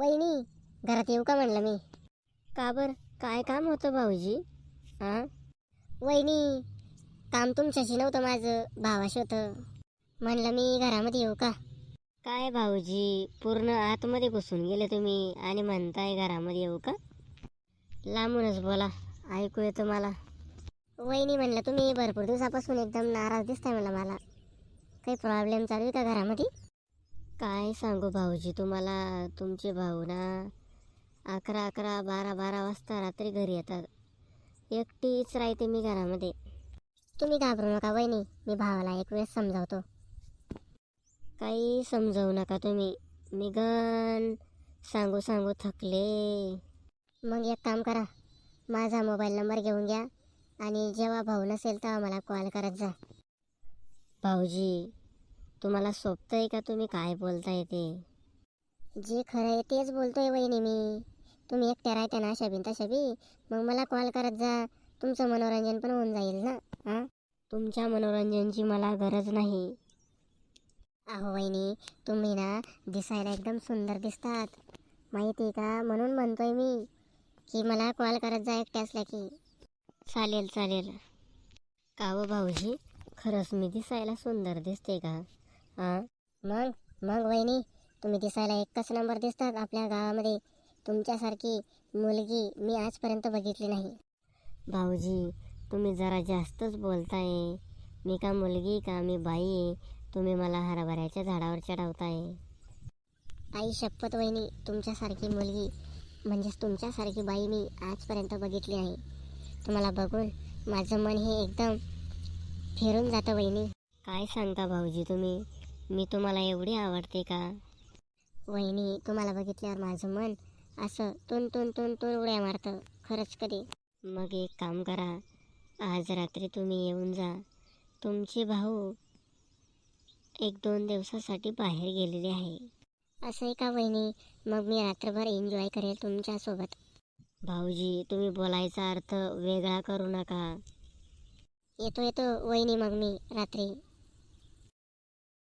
वहिनी, घरात येऊ का म्हणलं मी. का बरं, काय काम होतं भाऊजी? हां वहिनी, काम तुमच्याशी नव्हतं, माझं भावाशी होतं. म्हणलं मी घरामध्ये येऊ का. काय भाऊजी, पूर्ण आतमध्ये घुसून गेले तुम्ही आणि म्हणताय घरामध्ये येऊ का? लांबूनच बोला, ऐकू येतं मला. वहिनी, म्हणलं तुम्ही भरपूर दिवसापासून एकदम नाराज दिसताय. मला काही प्रॉब्लेम चालू आहे का घरामध्ये? काय सांगू भाऊजी तुम्हाला, तुमचे भाऊ ना 11-11, 12-12 वाजता रात्री घरी येतात. एकटीच राहते मी घरामध्ये. तुम्ही घाबरू नका वहिनी, मी भावाला एक वेळेस समजावतो. काही समजावू नका तुम्ही, मी गण सांगू सांगू थकले. मग एक काम करा, माझा मोबाईल नंबर घेऊन घ्या आणि जेव्हा भाऊ नसेल तेव्हा मला कॉल करत जा. भाऊजी, तुम्हाला सोपतंय का? तुम्ही काय बोलताय ते? जे खरं आहे तेच बोलतोय वहिनी मी. तुम्ही एकट्या राहत्या ना अशा बी तशा बी, मग मला कॉल करत जा. तुमचं मनोरंजन पण होऊन जाईल ना. हां, तुमच्या मनोरंजनची मला गरज नाही. अहो वहिनी, तुम्ही ना दिसायला एकदम सुंदर दिसतात, माहिती आहे का? म्हणून म्हणतोय मी की मला कॉल करत जा एकट्या असल्या की. चालेल चालेल. का हो भाऊजी, खरंच मी दिसायला सुंदर दिसते का? हां, मग मग वहिनी, तुम्ही दिसायला एकच नंबर दिसतात आपल्या गावामध्ये. तुमच्यासारखी मुलगी मी आजपर्यंत बघितली नाही. भाऊजी, तुम्ही जरा जास्तच बोलताय. मी का मुलगी का मी बाई आहे? तुम्ही मला हरभऱ्याच्या झाडावर चढवताय. आई शपथ वहिनी, तुमच्यासारखी मुलगी म्हणजेच तुमच्यासारखी बाई मी आजपर्यंत बघितली नाही. तुम्हाला बघून माझं मन हे एकदम फिरून जातं वहिनी. काय सांगता भाऊजी तुम्ही, मी तुम्हाला एवढी आवडते का? वहिनी, तुम्हाला बघितल्यावर माझं मन असं टून टून टून टून उड्या मारतं खरंच कधी. मग एक काम करा, आज रात्री तुम्ही येऊन जा. तुमचे भाऊ 1-2 दिवसासाठी बाहेर गेलेले आहे. असं आहे का वहिनी? मग मी रात्रभर एन्जॉय करेल तुमच्यासोबत. भाऊजी, तुम्ही बोलायचा अर्थ वेगळा करू नका. येतो येतो वहिनी, मग मी रात्री